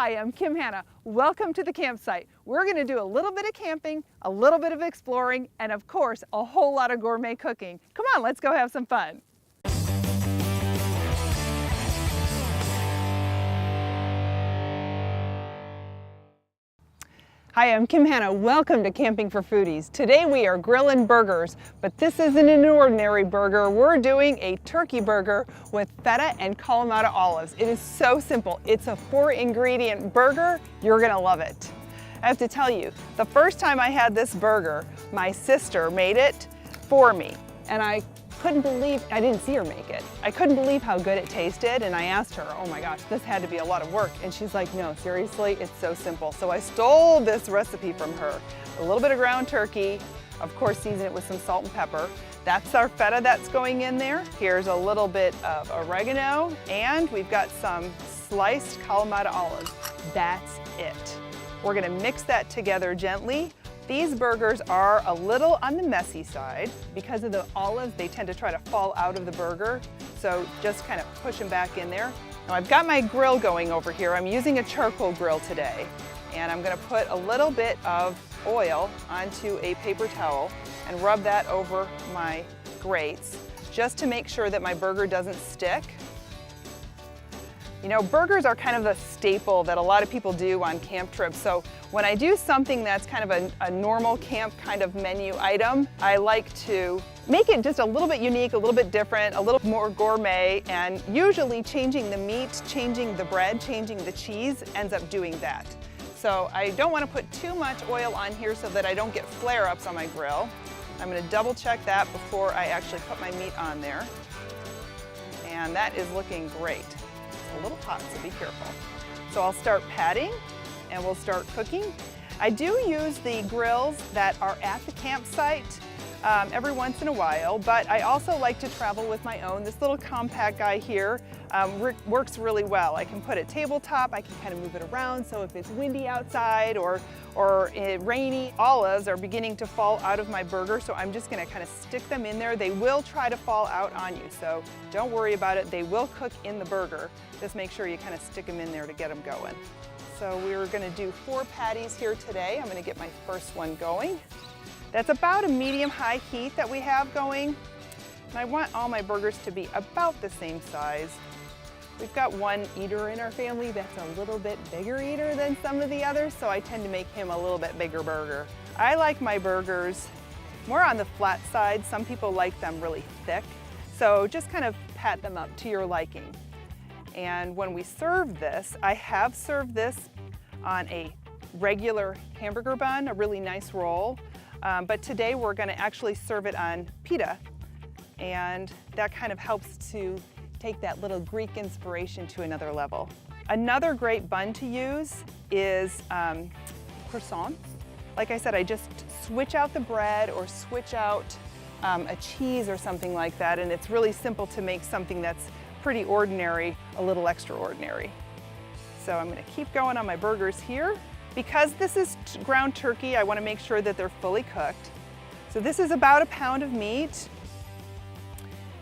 Hi, I'm Hanna. Welcome to the campsite. We're going to do a little bit of camping, a little bit of exploring, and of course, a whole lot of gourmet cooking. Come on, let's go have some fun. Hi, I'm Hanna. Welcome to Camping for Foodies. Today we are grilling burgers, but this isn't an ordinary burger. We're doing a turkey burger with feta and Kalamata olives. It is so simple. It's a 4-ingredient burger. You're gonna love it. I have to tell you, the first time I had this burger, my sister made it for me, and I didn't see her make it. I couldn't believe how good it tasted, and I asked her, oh my gosh, this had to be a lot of work. And she's like, no, seriously, it's so simple. So I stole this recipe from her. A little bit of ground turkey, of course season it with some salt and pepper. That's our feta that's going in there. Here's a little bit of oregano, and we've got some sliced Kalamata olives. That's it. We're gonna mix that together gently. These burgers are a little on the messy side. Because of the olives, they tend to try to fall out of the burger. So just kind of push them back in there. Now I've got my grill going over here. I'm using a charcoal grill today. And I'm gonna put a little bit of oil onto a paper towel and rub that over my grates, just to make sure that my burger doesn't stick. You know, burgers are kind of a staple that a lot of people do on camp trips. So when I do something that's kind of a normal camp kind of menu item, I like to make it just a little bit unique, a little bit different, a little more gourmet, and usually changing the meat, changing the bread, changing the cheese ends up doing that. So I don't want to put too much oil on here so that I don't get flare-ups on my grill. I'm going to double check that before I actually put my meat on there. And that is looking great. A little hot, so be careful. So I'll start patting and we'll start cooking. I do use the grills that are at the campsite every once in a while, but I also like to travel with my own. This little compact guy here works really well. I can put it tabletop, I can kind of move it around, so if it's windy outside or rainy, olives are beginning to fall out of my burger, so I'm just gonna kind of stick them in there. They will try to fall out on you, so don't worry about it. They will cook in the burger. Just make sure you kind of stick them in there to get them going. So we're gonna do 4 patties here today. I'm gonna get my first one going. That's about a medium-high heat that we have going. And I want all my burgers to be about the same size. We've got one eater in our family that's a little bit bigger eater than some of the others, so I tend to make him a little bit bigger burger. I like my burgers more on the flat side. Some people like them really thick. So just kind of pat them up to your liking. And when we serve this, I have served this on a regular hamburger bun, a really nice roll. But today we're going to actually serve it on pita, and that kind of helps to take that little Greek inspiration to another level. Another great bun to use is croissants. Like I said, I just switch out the bread or switch out a cheese or something like that, and it's really simple to make something that's pretty ordinary a little extraordinary. So I'm going to keep going on my burgers here. Because this is ground turkey, I want to make sure that they're fully cooked. So this is about 1 pound of meat.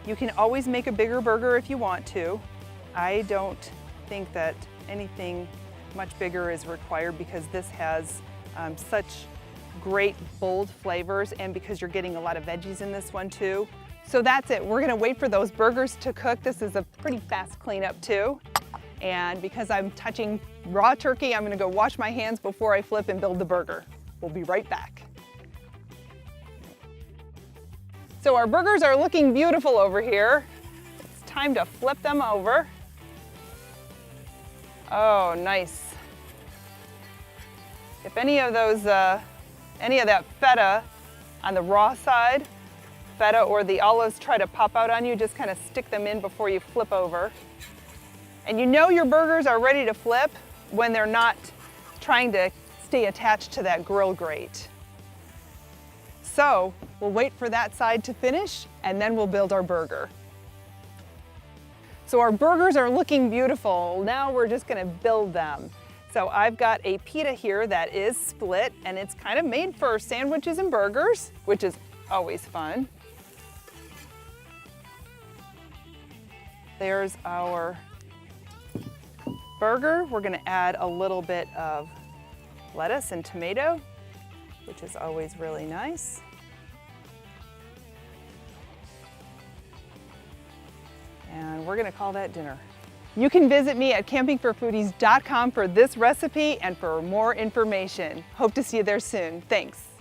You can always make a bigger burger if you want to. I don't think that anything much bigger is required because this has such great bold flavors, and because you're getting a lot of veggies in this one too. So that's it. We're going to wait for those burgers to cook. This is a pretty fast cleanup too. And because I'm touching raw turkey, I'm gonna go wash my hands before I flip and build the burger. We'll be right back. So our burgers are looking beautiful over here. It's time to flip them over. Oh, nice. If any of that feta on the raw side, feta or the olives try to pop out on you, just kind of stick them in before you flip over. And you know your burgers are ready to flip when they're not trying to stay attached to that grill grate. So we'll wait for that side to finish, and then we'll build our burger. So our burgers are looking beautiful. Now we're just gonna build them. So I've got a pita here that is split, and it's kind of made for sandwiches and burgers, which is always fun. There's our burger, we're gonna add a little bit of lettuce and tomato, which is always really nice. And we're gonna call that dinner. You can visit me at campingforfoodies.com for this recipe and for more information. Hope to see you there soon. Thanks.